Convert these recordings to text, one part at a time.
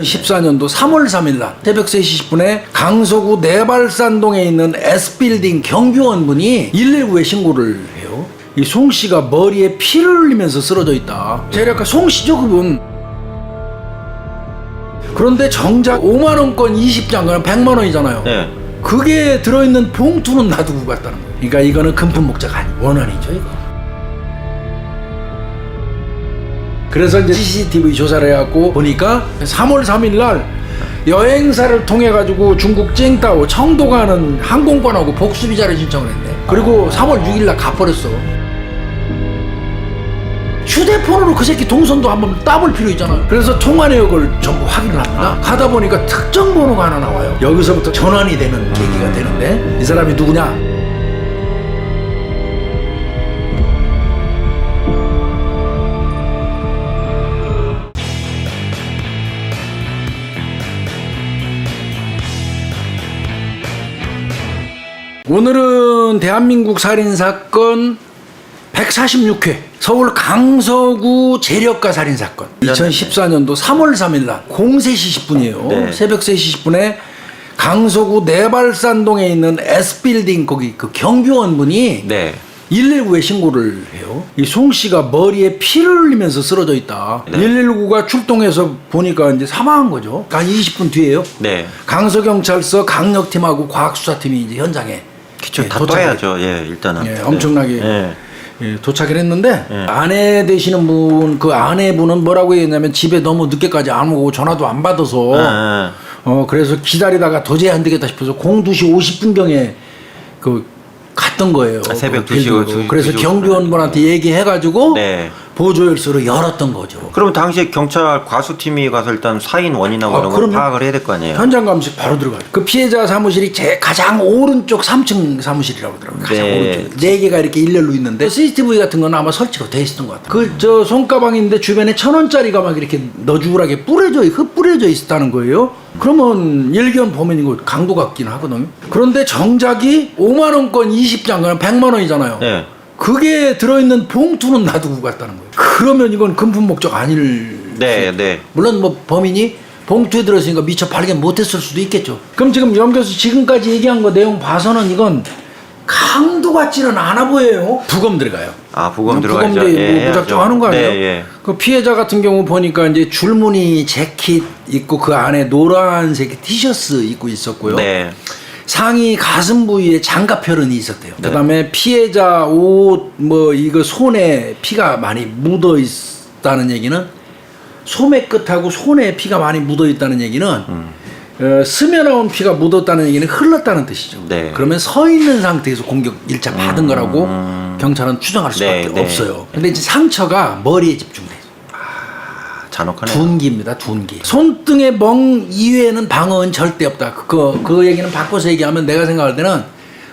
14년도 3월 3일 날 새벽 3시 10분에 강서구 내발산동에 있는 S빌딩 경비원분이 119에 신고를 해요. 이 송 씨가 머리에 피를 흘리면서 쓰러져 있다. 제가 아까 송 씨죠, 그분. 그런데 정작 5만원권 20장, 100만원이잖아요. 네. 그게 들어있는 봉투는 놔두고 갔다는 거예요. 그러니까 이거는 금품 목적 아니, 원한이죠, 이거. 그래서 이제 CCTV 조사를 해갖고 보니까 3월 3일 날 여행사를 통해 가지고 중국 찡따오 청도 가는 항공권하고 복수비자를 신청을 했네. 그리고 3월 6일 날 가버렸어. 휴대폰으로 그 새끼 동선도 한번 따볼 필요 있잖아. 그래서 통화 내역을 전부 확인을 합니다. 가다 보니까 특정 번호가 하나 나와요. 여기서부터 전환이 되는 얘기가 되는데 이 사람이 누구냐? 오늘은 대한민국 살인사건 146회 서울 강서구 재력가 살인사건 2014년도 3월 3일 날 03시 10분이에요. 네. 새벽 3시 10분에 강서구 내발산동에 있는 S빌딩 거기 그 경비원분이 네. 119에 신고를 해요. 이 송 씨가 머리에 피를 흘리면서 쓰러져 있다. 네. 119가 출동해서 보니까 이제 사망한 거죠. 한 20분 뒤에요. 네. 강서경찰서 강력팀하고 과학수사팀이 이제 현장에 그쵸, 다 도착을 떠야죠. 예, 일단은. 예, 엄청나게 예. 예, 도착을 했는데 예. 아내 되시는 분, 그 아내분은 뭐라고 했냐면 집에 너무 늦게까지 안 오고 전화도 안 받아서 아, 그래서 기다리다가 도저히 안 되겠다 싶어서 02시 50분경에 그 갔던 거예요. 아, 새벽 그 2시, 빌딩으로. 2시, 그래서 2시. 경비원분한테 얘기해가지고 네. 보조열소를 열었던 거죠. 그럼 당시에 경찰 과수팀이 가서 일단 사인 원인하고 이런 걸 그럼요. 파악을 해야 될 거 아니에요? 현장 감식 바로 들어가요. 그 피해자 사무실이 제 가장 오른쪽 3층 사무실이라고 하더라고요. 가장 네. 오른쪽. 4개가 이렇게 일렬로 있는데 CCTV 같은 건 아마 설치가 돼 있었던 것 같아요. 그 손가방인데 주변에 1,000원짜리가 막 이렇게 너주울하게 뿌려져 있었다는 거예요. 그러면 일견 보면 이거 강도 같긴 하거든요. 그런데 정작이 5만원권 20장, 100만원이잖아요. 네. 그게 들어있는 봉투는 놔두고 갔다는 거예요. 그러면 이건 금품 목적 아닐. 네, 네. 물론 뭐 범인이 봉투에 들어있으니까 미처 발견 못했을 수도 있겠죠. 그럼 지금 염 교수 지금까지 얘기한 거 내용 봐서는 이건 강도 같지는 않아 보여요. 부검 들어가요. 아, 부검 들어가죠. 부검대 예, 뭐 무작정 해야죠. 하는 거 아니에요? 네, 예. 그 피해자 같은 경우 보니까 이제 줄무늬 재킷 입고 그 안에 노란색 티셔츠 입고 있었고요. 네. 상의 가슴 부위에 장갑혈흔이 있었대요. 네. 그다음에 피해자 옷 뭐 이거 손에 피가 많이 묻어 있다는 얘기는 소매 끝하고 손에 피가 많이 묻어 있다는 얘기는 스며나온 피가 묻었다는 얘기는 흘렀다는 뜻이죠. 네. 그러면 서 있는 상태에서 공격 1차 받은 거라고 경찰은 추정할 수밖에 네, 네. 없어요. 근데 이제 상처가 머리에 집중돼요. 잔혹하네요. 둔기입니다, 둔기. 손등의 멍 이외에는 방어는 절대 없다. 그 얘기는 바꿔서 얘기하면 내가 생각할 때는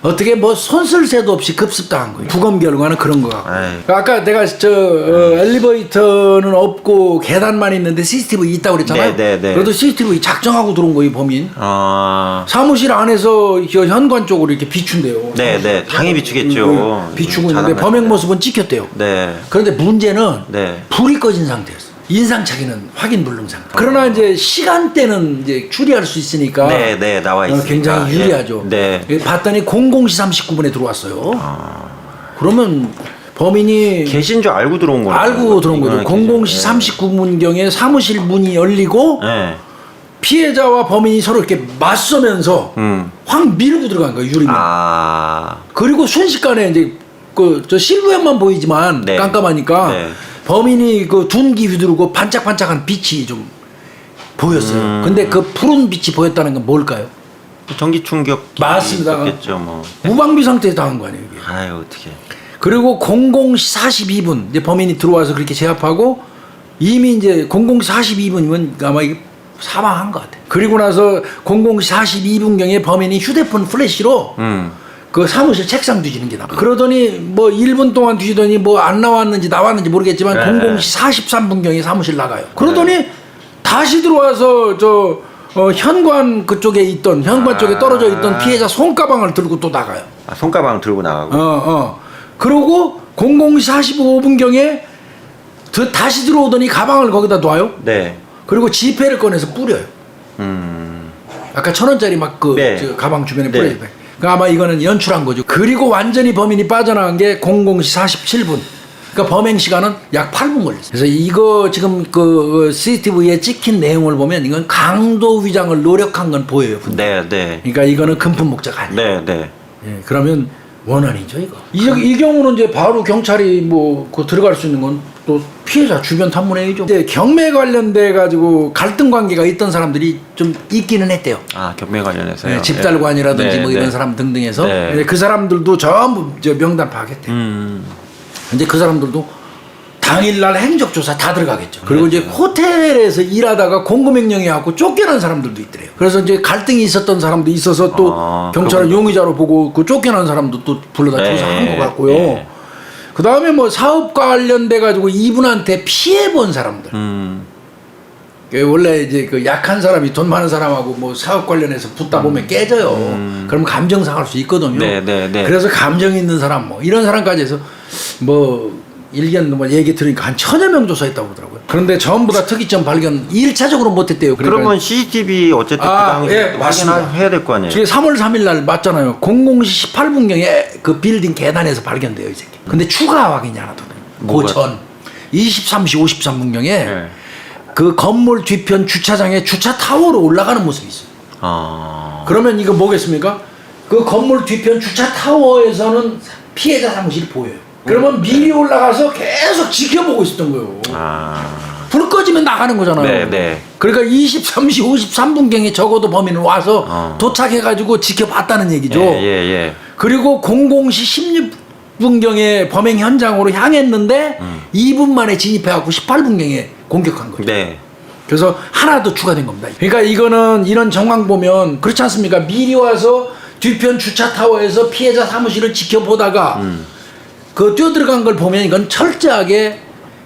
어떻게 뭐 손쓸 새도 없이 급습당한 거예요. 부검 결과는 그런 거 같고. 에이. 아까 내가 엘리베이터는 없고 계단만 있는데 CCTV 있다고 그랬잖아요. 네, 네, 네. 그래도 CCTV 작정하고 들어온 거예요, 범인. 아, 사무실 안에서 저 현관 쪽으로 이렇게 비춘대요. 네, 네. 당연히 비추겠죠. 비추고 있는데 자담할 범행 때. 모습은 찍혔대요. 네. 그런데 문제는 네. 불이 꺼진 상태였어. 인상착의는 확인 불능 상태. 그러나 이제 시간대는 이제 추리할 수 있으니까 네, 네. 나와 있습니다. 굉장히 유리하죠. 네. 봤더니 00시 39분에 들어왔어요. 그러면 범인이 계신 줄 알고 들어온 거예요. 알고 들어온 거죠. 00시 39분경에 사무실 문이 열리고 네. 피해자와 범인이 서로 이렇게 맞서면서 확 밀고 들어간 거예요, 유리면. 아, 그리고 순식간에 이제 저 실루엣만 보이지만 네. 깜깜하니까 네. 범인이 그 둔기 휘두르고 반짝반짝한 빛이 좀 보였어요. 근데 그 푸른 빛이 보였다는 건 뭘까요? 전기 충격 맞습니다. 있겠죠, 뭐. 무방비 상태에서 당한 거 아니에요, 이게. 아유, 어떻게. 그리고 00시 42분 이제 범인이 들어와서 그렇게 제압하고 이미 이제 00시 42분이면 아마 이게 사망한 것 같아요. 그리고 나서 00시 42분경에 범인이 휴대폰 플래시로 그 사무실 책상 뒤지는 게 나와. 그러더니 뭐 1분 동안 뒤지더니 뭐 안 나왔는지 나왔는지 모르겠지만 네. 00시 43분경에 사무실 나가요. 그러더니 다시 들어와서 현관 그쪽에 있던 현관 쪽에 떨어져 있던 피해자 손가방을 들고 또 나가요. 아, 손가방 들고 나가고. 그러고 00시 45분경에 다시 들어오더니 가방을 거기다 놔요. 네. 그리고 지폐를 꺼내서 뿌려요. 아까 1,000원짜리 막 그 네. 가방 주변에 네. 뿌려요. 그러니까 아마 이거는 연출한 거죠. 그리고 완전히 범인이 빠져나간 게 00시 47분. 그러니까 범행 시간은 약 8분 걸렸어요. 그래서 이거 지금 그 CCTV에 찍힌 내용을 보면 이건 강도 위장을 노력한 건 보여요. 네, 네. 그러니까 이거는 금품 목적 아니에요. 네, 네. 예, 그러면 원한이죠 이거. 이 경우는 이제 바로 경찰이 뭐 그 들어갈 수 있는 건 또 피해자 주변 탐문회의죠. 이제 경매 관련돼 가지고 갈등 관계가 있던 사람들이 좀 있기는 했대요. 아, 경매 관련해서요. 예, 집달관이라든지 네, 뭐 네. 이런 사람 등등해서 네. 그 사람들도 전부 저 명단 파악했대요. 이제 그 사람들도 당일날 행적조사 다 들어가겠죠. 그리고 이제 호텔에서 일하다가 공급명령이 갖고 쫓겨난 사람들도 있더래요. 그래서 이제 갈등이 있었던 사람도 있어서 또 경찰을 용의자로 보고 그 쫓겨난 사람도 또 불러다 네. 조사한 것 같고요. 네. 그 다음에 뭐 사업 관련돼 가지고 이분한테 피해 본 사람들. 그 원래 이제 그 약한 사람이 돈 많은 사람하고 뭐 사업 관련해서 붙다 보면 깨져요. 그러면 감정 상할 수 있거든요. 네, 네, 네. 그래서 감정 있는 사람 뭐 이런 사람까지 해서 뭐 일견 뭐 얘기 들으니까 한 1,000여 명 조사했다고 하더라고요. 그런데 전부 다 특이점 발견 1차적으로 못했대요. 그러니까 그러면 CCTV 어쨌든 그 당시 예, 맞습니다. 확인해야 될 거 아니에요? 지금 3월 3일 날 맞잖아요. 00시 18분경에 그 빌딩 계단에서 발견돼요, 이 새끼. 근데 추가 확인이 하나 더 돼요. 뭐가? 그 전 23시 53분경에 네. 그 건물 뒤편 주차장에 주차 타워로 올라가는 모습이 있어요. 그러면 이거 뭐겠습니까? 그 건물 뒤편 주차 타워에서는 피해자 사무실이 보여요. 그러면 미리 올라가서 계속 지켜보고 있었던 거예요. 불 꺼지면 나가는 거잖아요. 네, 네. 그러니까 23시 53분경에 적어도 범인은 와서 도착해가지고 지켜봤다는 얘기죠. 예, 예, 예. 그리고 00시 16분경에 범행 현장으로 향했는데 2분 만에 진입해갖고 18분경에 공격한 거죠. 네. 그래서 하나 더 추가된 겁니다. 그러니까 이거는 이런 정황 보면 그렇지 않습니까? 미리 와서 뒤편 주차 타워에서 피해자 사무실을 지켜보다가 그 뛰어들어간 걸 보면 이건 철저하게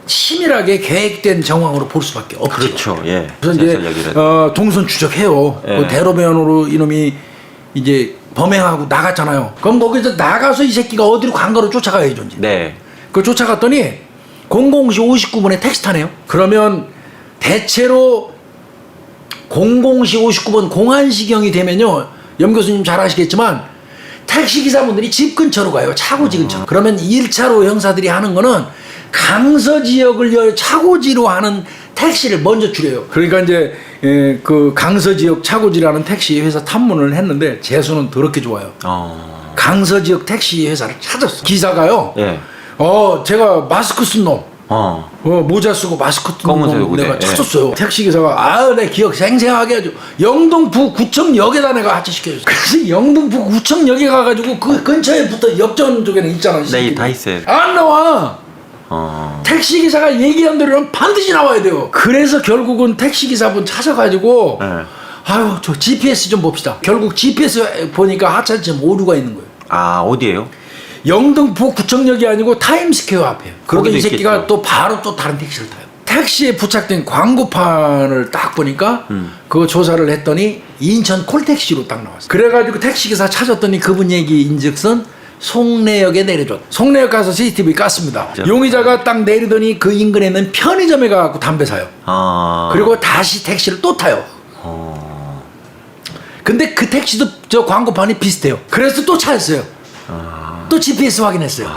치밀하게 계획된 정황으로 볼 수밖에 없죠. 그렇죠. 예. 그래서 이제 동선 추적해요. 예. 그 대로변으로 이놈이 이제 범행하고 나갔잖아요. 그럼 거기서 나가서 이 새끼가 어디로 간 거로 쫓아가야죠. 이제. 네. 그 쫓아갔더니 00시 59분에 택시 타네요. 그러면 대체로 00시 59분 공안시경이 되면요. 염 교수님 잘 아시겠지만 택시기사분들이 집 근처로 가요. 차고지 근처로. 그러면 1차로 형사들이 하는 거는 강서 지역을 차고지로 하는 택시를 먼저 줄여요. 그러니까 이제 그 강서 지역 차고지라는 택시 회사 탐문을 했는데 재수는 더럽게 좋아요. 강서 지역 택시 회사를 찾았어. 기사가요. 예. 제가 마스크 쓴 놈. 모자 쓰고 마스크 쓴 검은색 놈 옷에, 내가 예. 찾았어요. 택시기사가 내 기억 생생하게 아주 영등포 구청역에다 내가 하차시켜줬어. 그래서 영등포 구청역에 가가지고 그 근처에 붙어 역전 쪽에는 있잖아. 네, 다 있어요. 안 나와. 택시기사가 얘기한 대로는 반드시 나와야 돼요. 그래서 결국은 택시기사분 찾아가지고 네. 아유 저 GPS 좀 봅시다. 결국 GPS 보니까 하차점 오류가 있는 거예요. 아, 어디예요? 영등포 구청역이 아니고 타임스퀘어 앞에요. 그러고 이 거기도 새끼가 있겠죠. 또 바로 또 다른 택시를 타요. 택시에 부착된 광고판을 딱 보니까 그거 조사를 했더니 인천 콜택시로 딱 나왔어요. 그래가지고 택시기사 찾았더니 그분 얘기인즉슨 송내역에 내려줬. 송내역 가서 CCTV 깠습니다. 진짜? 용의자가 딱 내리더니 그 인근에 있는 편의점에 가서 담배 사요. 그리고 다시 택시를 또 타요. 근데 그 택시도 저 광고판이 비슷해요. 그래서 또 찾았어요. 또 GPS 확인했어요.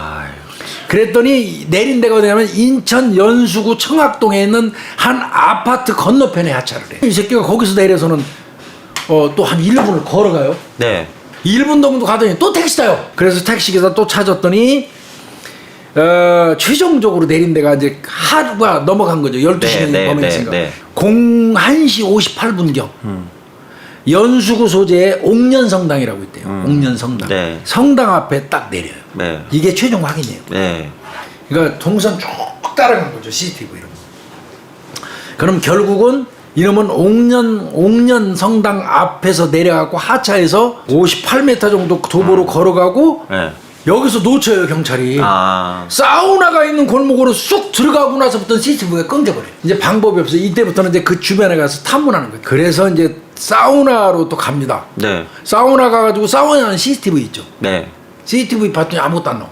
그랬더니 내린 데가 어디냐면 인천 연수구 청학동에 있는 한 아파트 건너편에 하차를 해요. 이 새끼가 거기서 내려서는 또 한 1분을 걸어가요. 네. 1분 정도 가더니 또 택시 타요. 그래서 택시기사 또 찾았더니 최종적으로 내린 데가 이제 하루가 넘어간 거죠. 12시간이 범행했으니까. 01시 58분경 연수구 소재의 옥년성당이라고 있대요. 옥년성당. 네. 성당 앞에 딱 내려요. 네. 이게 최종 확인이에요. 네. 그러니까 동선 쭉 따라간 거죠. CCTV로. 그럼 결국은 이놈은 옥년 성당 앞에서 내려가고 하차해서 58m 정도 도보로 걸어가고 네. 여기서 놓쳐요 경찰이. 사우나가 있는 골목으로 쑥 들어가고 나서부터 CCTV가 끊겨버려요. 이제 방법이 없어요. 이때부터는 이제 그 주변에 가서 탐문하는 거예요. 그래서 이제 사우나로 또 갑니다. 네. 사우나 가가지고 사우나는 CCTV 있죠. 네. CCTV 봤더니 아무것도 안 나와.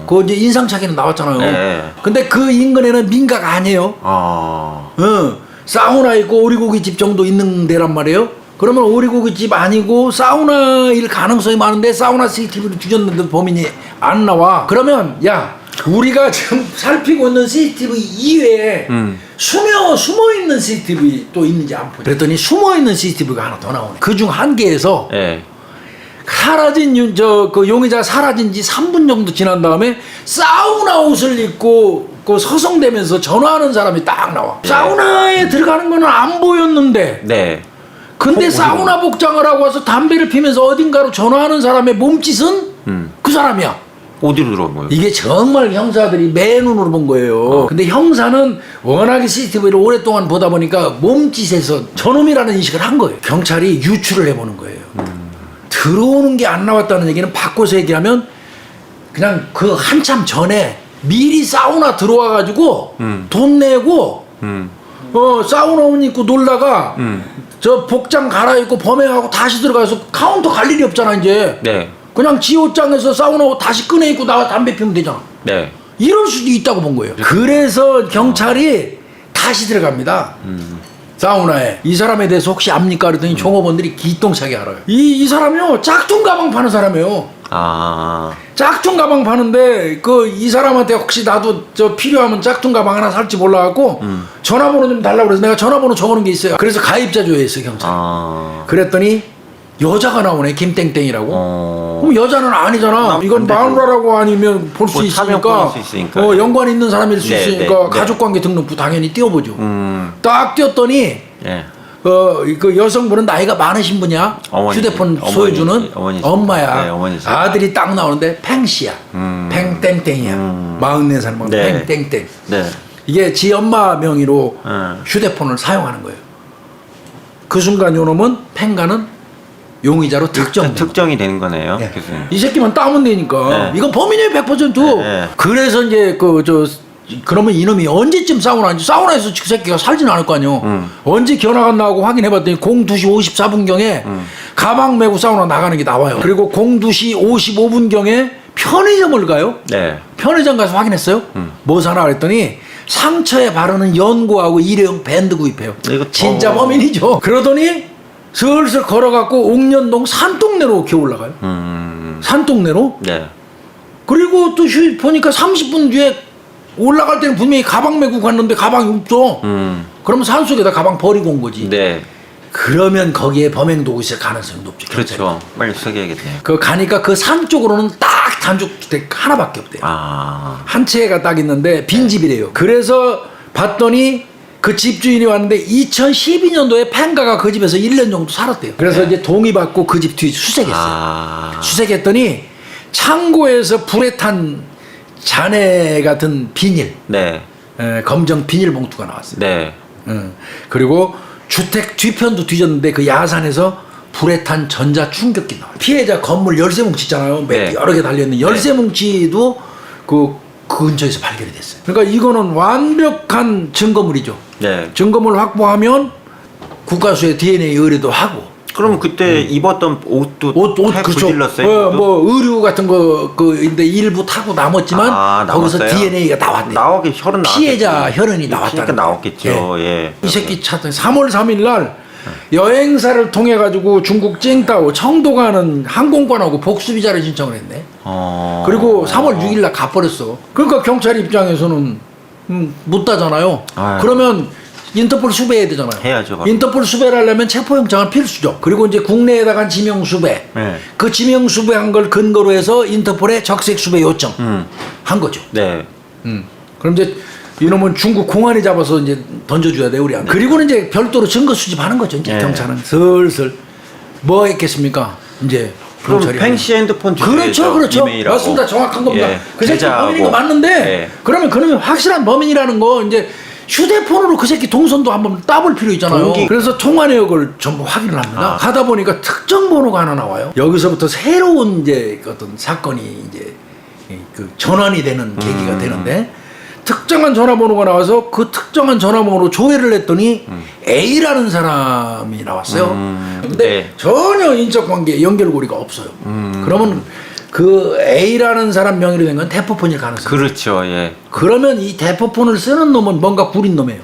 그거 이제 인상착의는 나왔잖아요. 네. 근데 그 인근에는 민가가 아니에요. 사우나 있고 오리고기집 정도 있는 데란 말이에요. 그러면 오리고기집 아니고 사우나일 가능성이 많은데 사우나 CCTV를 뒤졌는데 범인이 안 나와. 그러면 야 우리가 지금 살피고 있는 CCTV 이외에 숨어 있는 CCTV 또 있는지 안 보죠. 그랬더니 숨어 있는 CCTV가 하나 더 나오네. 그중 한 개에서 예. 사라진 그 용의자 사라진 지 3분 정도 지난 다음에 사우나 옷을 입고 그 서성대면서 전화하는 사람이 딱 나와. 예. 사우나에 들어가는 거는 안 보였는데. 네. 근데 사우나 복장을 하고 와서 담배를 피면서 어딘가로 전화하는 사람의 몸짓은 그 사람이야. 어디로 들어온 거예요? 이게 정말 형사들이 맨눈으로 본 거예요. 근데 형사는 워낙에 CCTV를 오랫동안 보다 보니까 몸짓에서 저놈이라는 인식을 한 거예요. 경찰이 유추를 해보는 거예요. 들어오는 게 안 나왔다는 얘기는 바꿔서 얘기하면 그냥 그 한참 전에 미리 사우나 들어와가지고 돈 내고 사우나 옷 입고 놀다가 저 복장 갈아입고 범행하고 다시 들어가서 카운터 갈 일이 없잖아 이제. 네. 그냥 지 옷장에서 사우나 옷 다시 꺼내 입고 나와 담배 피우면 되잖아. 네. 이럴 수도 있다고 본 거예요. 그래서 경찰이 다시 들어갑니다. 사우나에. 이 사람에 대해서 혹시 압니까? 그랬더니 종업원들이 기똥차게 알아요. 이 사람이요 짝퉁 가방 파는 사람이에요. 아. 짝퉁 가방 파는데 그 이 사람한테 혹시 나도 저 필요하면 짝퉁 가방 하나 살지 몰라갖고 전화번호 좀 달라고 그래서 내가 전화번호 적어놓은 게 있어요. 그래서 가입자 조회했어요 경찰. 아. 그랬더니 여자가 나오네 김땡땡이라고. 그럼 여자는 아니잖아. 이건 안 되죠. 마누라라고 아니면 볼 수 뭐 있으니까, 차명 볼수 있으니까. 연관 있는 사람일 수 네, 있으니까 네, 네. 가족관계 등록부 당연히 띄워보죠. 딱 띄웠더니 예. 그 여성분은 나이가 많으신 분이야. 어머니지. 휴대폰 어머니, 소유주는 어머니지. 엄마야. 네, 어머니지. 아들이 딱 나오는데 팽씨야. 팽땡땡이야. 44살 먹는 네. 팽땡땡. 네. 이게 지 엄마 명의로 휴대폰을 사용하는 거예요. 그 순간 요놈은 팽가는 용의자로 특정. 특정이 되는 거네요. 네. 교수님. 이 새끼만 따면 되니까. 네. 이건 범인이에요 100%. 네. 그래서 이제 그러면 이놈이 언제쯤 사우나인지 사우나에서 그 새끼가 살지는 않을 거 아니에요. 언제 견학안 나오고 확인해봤더니 02시 54분경에 가방 메고 사우나 나가는 게 나와요. 그리고 02시 55분경에 편의점을 가요. 네. 편의점 가서 확인했어요. 뭐 사나 그랬더니 상처에 바르는 연고하고 일회용 밴드 구입해요. 이거 진짜 범인이죠. 그러더니 슬슬 걸어갖고 옥년동 산동네로 기어 올라가요. 산동네로. 네. 그리고 또 보니까 30분 뒤에 올라갈 때는 분명히 가방 메고 갔는데 가방이 없어. 그러면 산속에다 가방 버리고 온 거지. 네. 그러면 거기에 범행 도구 있을 가능성이 높죠. 그렇죠. 빨리 수색해야겠네요. 그 가니까 그 산 쪽으로는 딱 단축주택 하나밖에 없대요. 아. 한 채가 딱 있는데 빈집이래요. 그래서 봤더니 그 집주인이 왔는데 2012년도에 팽가가 그 집에서 1년 정도 살았대요. 그래서 이제 동의받고 그 집 뒤 수색했어요. 아. 수색했더니 창고에서 불에 탄 잔해 같은 비닐, 네. 검정 비닐 봉투가 나왔어요. 네. 그리고 주택 뒤편도 뒤졌는데 그 야산에서 불에 탄 전자 충격기 나와요. 피해자 건물 열쇠 뭉치 있잖아요. 네. 여러 개 달려있는 열쇠 뭉치도 그 근처에서 발견이 됐어요. 그러니까 이거는 완벽한 증거물이죠. 네. 증거물 확보하면 국가수의 DNA 의뢰도 하고. 그럼 그때 입었던 옷도 다 그렇죠. 불질렀어요? 뭐 의류 같은 거인데 일부 타고 남았지만 거기서 남았어요? DNA가 나왔대요. 나오기 혈은 피해자 나왔겠죠. 혈흔이 나왔다는 그러니까 나왔겠죠. 예. 이 새끼 찾던 3월 3일 날 여행사를 통해 가지고 중국 찡따오 청도 가는 항공권하고 복수 비자를 신청을 했네. 그리고 3월 6일 날 가버렸어. 그러니까 경찰 입장에서는 못 따잖아요. 아유. 그러면 인터폴 수배해야 되잖아요. 해야죠, 바로. 인터폴 수배를 하려면 체포영장은 필수죠. 그리고 이제 국내에다가 지명 수배. 네. 그 지명 수배한 걸 근거로 해서 인터폴에 적색 수배 요청 한 거죠. 네. 그럼 이제 이놈은 중국 공안이 잡아서 이제 던져줘야 돼 우리한테. 그리고는 이제 별도로 증거 수집하는 거죠. 이제 네. 경찰은 슬슬 뭐 했겠습니까? 이제 그럼 경찰이 팽씨 핸드폰 주소야죠. 그렇죠. 이메일하고. 맞습니다. 정확한 겁니다. 예. 그 새끼 계좌하고. 범인인 거 맞는데 예. 그러면 그놈이 확실한 범인이라는 거 이제 휴대폰으로 그 새끼 동선도 한번 따볼 필요 있잖아요. 동기. 그래서 통화 내역을 전부 확인을 합니다. 하다 보니까 특정 번호가 하나 나와요. 여기서부터 새로운 이제 어떤 사건이 이제 그 전환이 되는 계기가 되는데 특정한 전화번호가 나와서 그 특정한 전화번호로 조회를 했더니 A라는 사람이 나왔어요. 근데 네. 전혀 인적 관계 연결고리가 없어요. 그러면 그 A라는 사람 명의로 된 건 대포폰일 가능성이. 그렇죠. 예. 그러면 이 대포폰을 쓰는 놈은 뭔가 구린 놈이에요.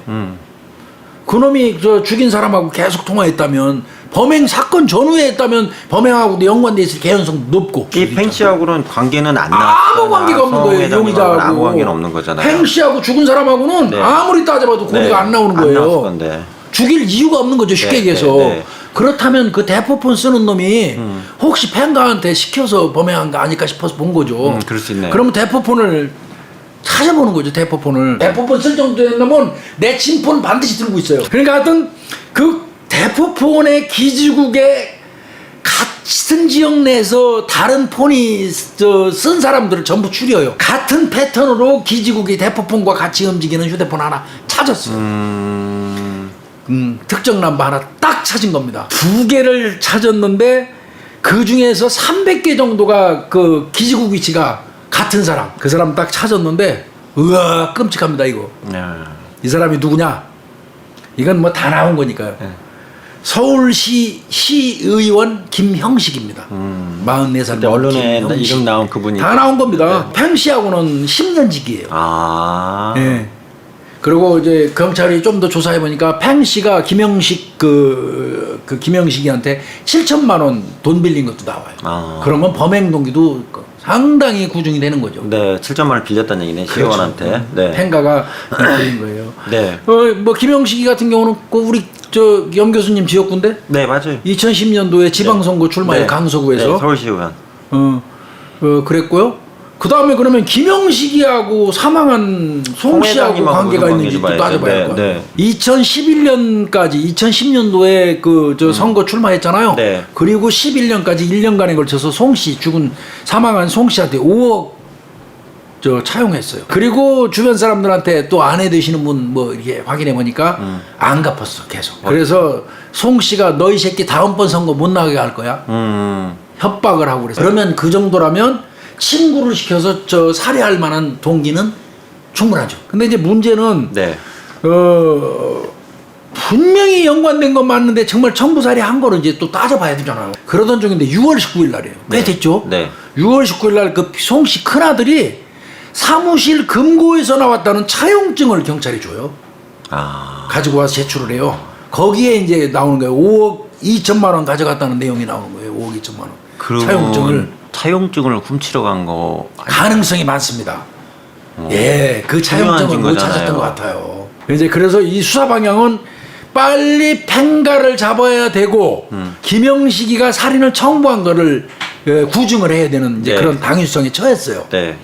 그놈이 저 죽인 사람하고 계속 통화했다면 범행 사건 전후에 했다면 범행하고도 연관돼 있을 개연성 높고. 이 팽 씨하고는 관계는 안 나왔잖아요. 아무 관계가 없는 거예요. 용의자하고. 아무 관계는 없는 거잖아요. 팽 씨하고 죽은 사람하고는 네. 아무리 따져봐도 고리가 네. 안 나오는 안 나왔을 거예요. 건데. 죽일 이유가 없는 거죠. 쉽게 네, 얘기해서. 네, 네. 그렇다면 그 대포폰 쓰는 놈이 혹시 팽가한테 시켜서 범행한 거 아닐까 싶어서 본 거죠. 그럴 수 있네요. 그러면 대포폰을 찾아보는 거죠. 대포폰을. 대포폰 쓸 정도 되면 내 친폰 반드시 들고 있어요. 그러니까 하여튼 그 대포폰의 기지국에 같은 지역 내에서 다른 폰이 쓴 사람들을 전부 추려요. 같은 패턴으로 기지국이 대포폰과 같이 움직이는 휴대폰 하나 찾았어요. 특정 넘버 하나 딱 찾은 겁니다. 2개를 찾았는데 그 중에서 300개 정도가 그 기지국 위치가 같은 사람. 그 사람 딱 찾았는데 으아 끔찍합니다 이거. 이 사람이 누구냐? 이건 뭐 다 나온 거니까요. 서울시 시의원 김형식입니다. 44살. 근데 언론에 이름 나온 그분이 다 나온 겁니다. 팽 씨하고는 10년직이에요. 아. 예. 그리고 이제 경찰이 좀 더 조사해 보니까 팽 씨가 김형식 그 김형식이한테 7천만 원 돈 빌린 것도 나와요. 아. 그러면 범행 동기도 상당히 구중이 되는 거죠. 네, 7천만 원 빌렸다는 얘기네. 시의원한테. 네. 팽가가 빌린 거예요. 네. 뭐 김형식이 같은 경우는 그 우리 저 염 교수님 지역구인데 네, 맞아요. 2010년도에 지방선거 출마해 네. 강서구에서 네, 서울시의원. 그랬고요. 그 다음에 그러면 김형식이하고 사망한 송 씨하고 회장님하고 관계가 무슨 있는지 또 관계인지 따져봐야 할 봐야죠. 거예요. 네, 2011년까지 2010년도에 그 저 선거 출마했잖아요. 네. 그리고 11년까지 1년간에 걸쳐서 송 씨 사망한 송 씨한테 5억 저 차용했어요. 그리고 주변 사람들한테 또 아내 되시는 분 뭐 이렇게 확인해 보니까 안 갚았어 계속. 그래서 송 씨가 너 이 새끼 다음번 선거 못 나가게 할 거야. 협박을 하고 그래서 그러면 그 정도라면 친구를 시켜서 저 살해할 만한 동기는 충분하죠. 근데 이제 문제는 네. 분명히 연관된 건 맞는데 정말 청부살이 한 거는 이제 또 따져봐야 되잖아요. 그러던 중인데 6월 19일 날이에요. 꽤 됐죠? 네. 6월 19일 날 그 송 씨 큰아들이 사무실 금고에서 나왔다는 차용증을 경찰이 줘요. 아. 가지고 와서 제출을 해요. 거기에 이제 나오는 거예요. 5억 2천만 원 가져갔다는 내용이 나오는 거예요. 5억 2천만 원. 차용증을 훔치러 간 거. 가능성이 많습니다. 예, 그 차용증을 못 찾았던 것 같아요. 이제 그래서 이 수사 방향은 빨리 팽가를 잡아야 되고 김영식이가 살인을 청부한 거를 구증을 해야 되는 이제 네. 그런 당위성에 처했어요. 네.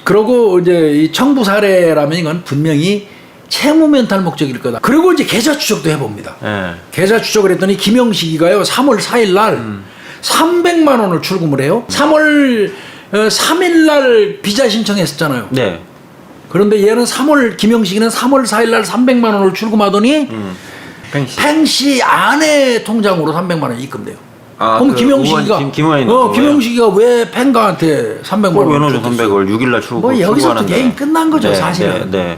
그러고 이제 이 청부 살해라면 이건 분명히 채무 멘탈 목적일 거다. 그리고 이제 계좌 추적도 해봅니다. 네. 계좌 추적을 했더니 김영식이가요 3월 4일 날 300만 원을 출금을 해요. 3월 3일 날 비자 신청했었잖아요. 네. 그런데 얘는 김영식이는 3월 4일 날 300만 원을 출금하더니 팽 씨 아내 통장으로 300만 원이 입금돼요. 아, 그럼 그 김영식이가 김영식이가 왜 팽가한테 300만 원을 왜 넣어줘 300을 6일날 출고 뭐 여기서 또 게임 끝난 거죠. 네, 사실은. 네.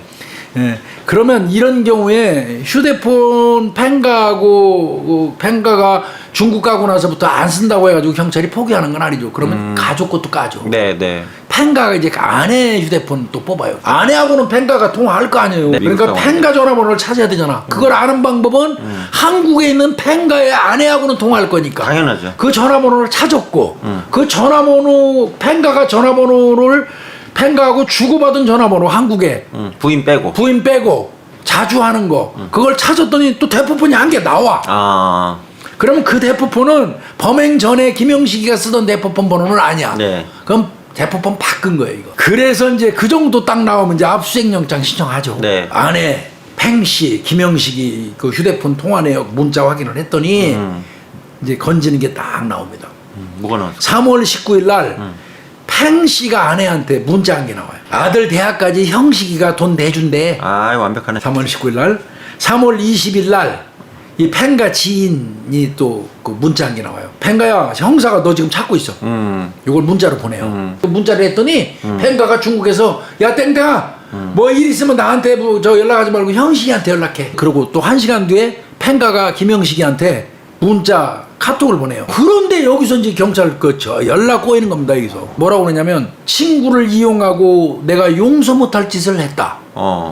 예. 그러면 이런 경우에 휴대폰 팽가가 중국 가고 나서부터 안 쓴다고 해가지고 경찰이 포기하는 건 아니죠. 그러면 가족 것도 까죠. 네, 네. 팽가가 이제 아내 휴대폰 또 뽑아요. 아내하고는 팽가가 통화할 거 아니에요. 네, 그러니까 팽가 전화번호를 찾아야 되잖아. 그걸 아는 방법은 한국에 있는 팽가의 아내하고는 통화할 거니까. 당연하죠. 그 전화번호를 찾았고 그 전화번호 팽가하고 주고받은 전화번호 한국에 부인 빼고 자주 하는 거 그걸 찾았더니 또 대포폰이 한 개 나와. 아. 그러면 그 대포폰은 범행 전에 김영식이가 쓰던 대포폰 번호는 아니야. 네. 그럼 대포폰 바꾼 거예요 이거. 그래서 이제 그 정도 딱 나오면 이제 압수수색 영장 신청하죠. 네. 아내 팽씨 김영식이 그 휴대폰 통화 내역 문자 확인을 했더니 이제 건지는 게 딱 나옵니다. 뭐가 나왔어? 3월 19일 날 팽씨가 아내한테 문자 한 게 나와요. 아들 대학까지 형식이가 돈 내준대. 아, 완벽하네. 3월 19일 날 3월 20일 날 이 팽가 지인이 또 그 문자 한 게 나와요. 팽가야 형사가 너 지금 찾고 있어. 이걸 문자로 보내요. 문자를 했더니 팽가가 중국에서 야 땡땡아 뭐 일 있으면 나한테 뭐 저 연락하지 말고 형식이한테 연락해. 그리고 또 1시간 뒤에 팽가가 김형식이한테 문자, 카톡을 보내요. 그런데 여기서 이제 경찰 연락 꼬이는 겁니다. 여기서 뭐라고 그러냐면 친구를 이용하고 내가 용서 못할 짓을 했다.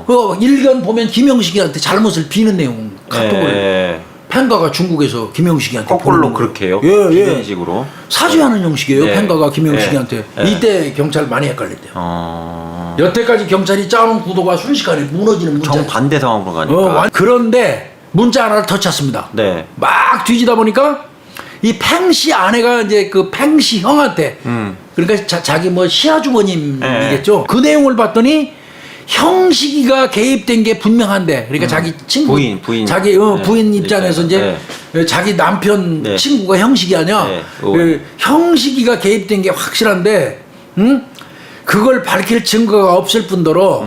그 일견 보면 김영식이한테 잘못을 비는 내용 카톡을 팬가가 중국에서 김영식이한테 거꾸로 그렇게 해요? 예. 식으로 사죄하는 형식이에요. 팬가가 김영식이한테. 이때 경찰 많이 헷갈렸대요. 여태까지 경찰이 짜놓은 구도가 순식간에 무너지는 문제. 정반대 상황으로 가니까. 그런데 문자 하나를 더 찾습니다. 네. 막 뒤지다 보니까 이 팽씨 아내가 이제 그 팽씨 형한테 그러니까 자기 뭐 시아주버님이겠죠. 그 내용을 봤더니 형식이가 개입된 게 분명한데 그러니까 자기 친구 부인 자기 부인 입장에서 이제 자기 남편 친구가 형식이 아니야. 형식이가 개입된 게 확실한데 그걸 밝힐 증거가 없을 뿐더러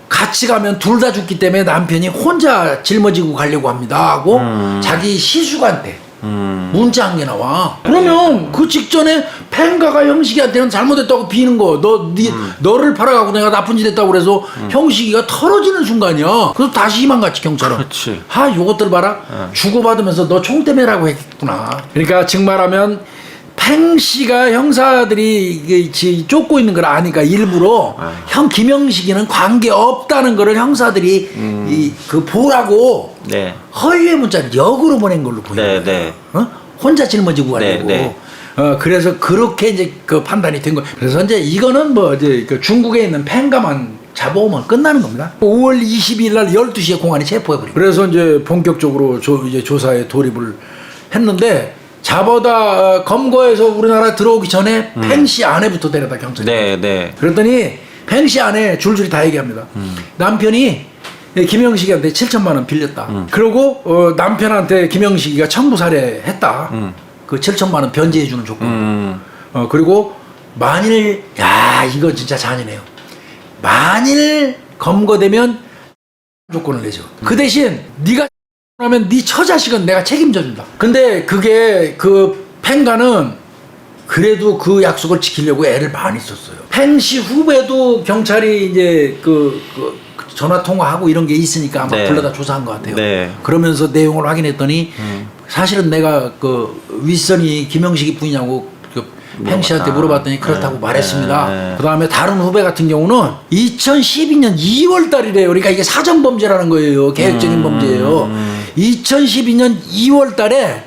같이 가면 둘 다 죽기 때문에 남편이 혼자 짊어지고 가려고 합니다 하고 자기 시숙한테 문자 한 개 나와. 그러면 그 직전에 팬가가 형식이한테는 잘못했다고 비는 거, 너를 팔아가고 내가 나쁜 짓 했다고 그래서 형식이가 털어지는 순간이야. 그래서 다시 희망같이 경찰은. 그렇지. 요것들 봐라. 주고받으면서 너 총대매라고 했구나. 그러니까 즉말하면 팽씨가 형사들이 쫓고 있는 걸 아니까 일부러 형 김영식이는 관계 없다는 거를 형사들이 그 보라고 허위의 문자를 역으로 보낸 걸로 보여요. 혼자 짊어지고 가려고. 그래서 그렇게 이제 그 판단이 된 거예요. 그래서 이제 이거는 뭐 이제 그 중국에 있는 팬가만 잡아오면 끝나는 겁니다. 5월 22일 날 12시에 공안이 체포해버린 거예요. 그래서 이제 본격적으로 이제 조사에 돌입을 했는데 자보다 검거해서 우리나라 들어오기 전에 팽씨 아내부터 데려다 경찰에. 그랬더니 팽씨 아내 줄줄이 다 얘기합니다. 남편이 김영식이한테 7천만 원 빌렸다. 그리고 남편한테 김영식이가 청부 살해했다. 그 7천만 원 변제해주는 조건. 그리고 만일 이거 진짜 잔인해요. 만일 검거되면 조건을 내죠. 그 대신 네가 하면 네 처자식은 내가 책임져준다. 근데 그게 그 팽가는 그래도 그 약속을 지키려고 애를 많이 썼어요. 팽씨 후배도 경찰이 이제 그 전화 통화하고 이런 게 있으니까 아마 불러다 조사한 것 같아요. 그러면서 내용을 확인했더니 사실은 내가 그 윗선이 김영식이 부인하고 팽씨한테 물어봤더니 그렇다고 말했습니다. 그 다음에 다른 후배 같은 경우는 2012년 2월 달이래요. 그러니까 이게 사전범죄라는 거예요. 계획적인 범죄예요. 2012년 2월 달에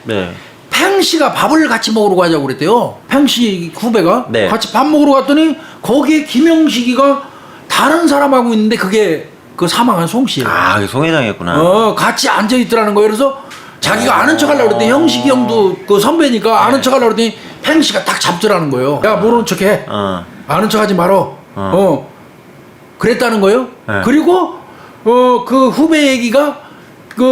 팽씨가 밥을 같이 먹으러 가자고 그랬대요. 팽씨 후배가 같이 밥 먹으러 갔더니 거기에 김영식이가 다른 사람하고 있는데 그게 그 사망한 송씨예요. 송회장이었구나. 같이 앉아있더라는 거예요. 그래서 자기가 아는 척 하려고 그랬더니 형식이 형도 그 선배니까 아는 척 하려고 그랬더니 팽씨가 딱 잡더라는 거예요. 야, 모르는 척 해. 아는 척 하지 말어. 그랬다는 거예요. 그리고 그 후배 얘기가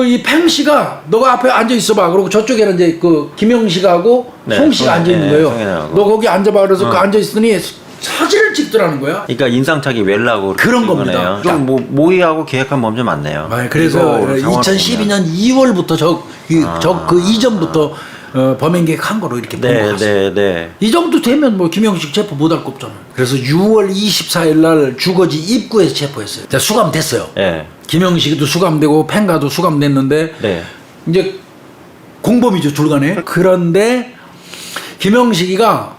이 팽씨가 너가 앞에 앉아 있어봐. 그리고 저쪽에는 이제 그 김영식하고 송씨가 앉아 있는 거예요. 너 거기 앉아봐. 그래서 그 앉아 있으니 사진을 찍더라는 거야. 그러니까 인상착의 외라고 그런 겁니다. 좀 모의하고 계획한 범죄 맞네요. 그래서 2012년 2월부터 그 이전부터 범행 계획한 거로 이렇게 본 것 같습니다. 이 정도 되면 뭐 김영식 체포 못할 거 없잖아요. 그래서 6월 24일 날 주거지 입구에서 체포했어요. 수감됐어요. 김영식이도 수감되고 팽가도 수감됐는데 이제 공범이죠, 둘간에. 그런데 김영식이가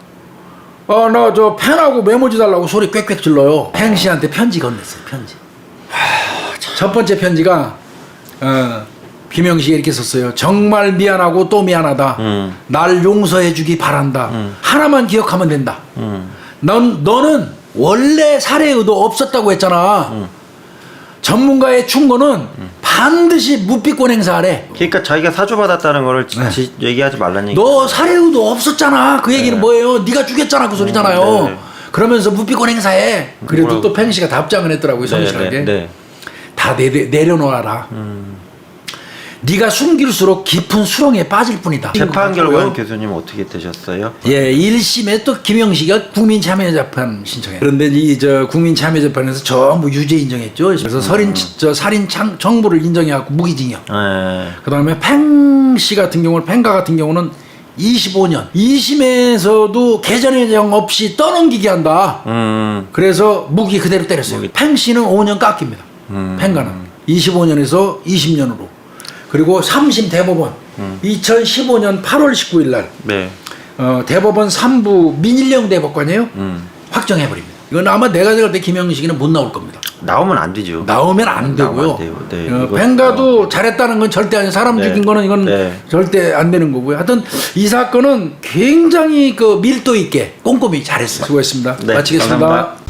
나 저 펜하고 메모지 달라고 소리 꽥꽥 질러요. 팽씨한테 편지 건넸어요. 편지. 첫 번째 편지가 김영식이 이렇게 썼어요. 정말 미안하고 또 미안하다. 날 용서해주기 바란다. 하나만 기억하면 된다. 너는 원래 살해 의도 없었다고 했잖아. 전문가의 충고는 반드시 무비권 행사하래. 그러니까 자기가 사주받았다는 거를 얘기하지 말라는 얘기. 너 살해 의도 없었잖아. 그 얘기는 뭐예요? 네가 죽였잖아. 그 소리잖아요. 그러면서 무비권 행사해. 그래도 또 팽씨가 답장을 했더라고요. 성실하게. 다 내려놓아라. 네가 숨길수록 깊은 수렁에 빠질 뿐이다. 재판 결과는 교수님 어떻게 되셨어요? 1심에 또 김영식이가 국민참여재판 신청해. 그런데 이 국민참여재판에서 전부 유죄 인정했죠. 그래서 살인 청부를 인정해갖고 무기징역. 그다음에 팽씨 같은 경우는 팽가 같은 경우는 25년. 2심에서도 개전의정 없이 떠넘기게 한다. 그래서 무기 그대로 때렸어요. 팽씨는 5년 깎입니다. 팽가는 25년에서 20년으로. 그리고 3심 대법원 2015년 8월 19일 날 네. 대법원 3부 민일령 대법관이에요. 확정해버립니다. 이건 아마 내가 생각할 때 김영식이는 못 나올 겁니다. 나오면 안 되죠. 나오면 안 되고요. 나오면 안 돼요. 네, 이거 뱅가도 잘했다는 건 절대 아니에요. 사람 네. 죽인 거는 이건 네. 절대 안 되는 거고요. 하여튼 이 사건은 굉장히 그 밀도 있게 꼼꼼히 잘했어요. 수고했습니다. 네, 마치겠습니다. 감사합니다.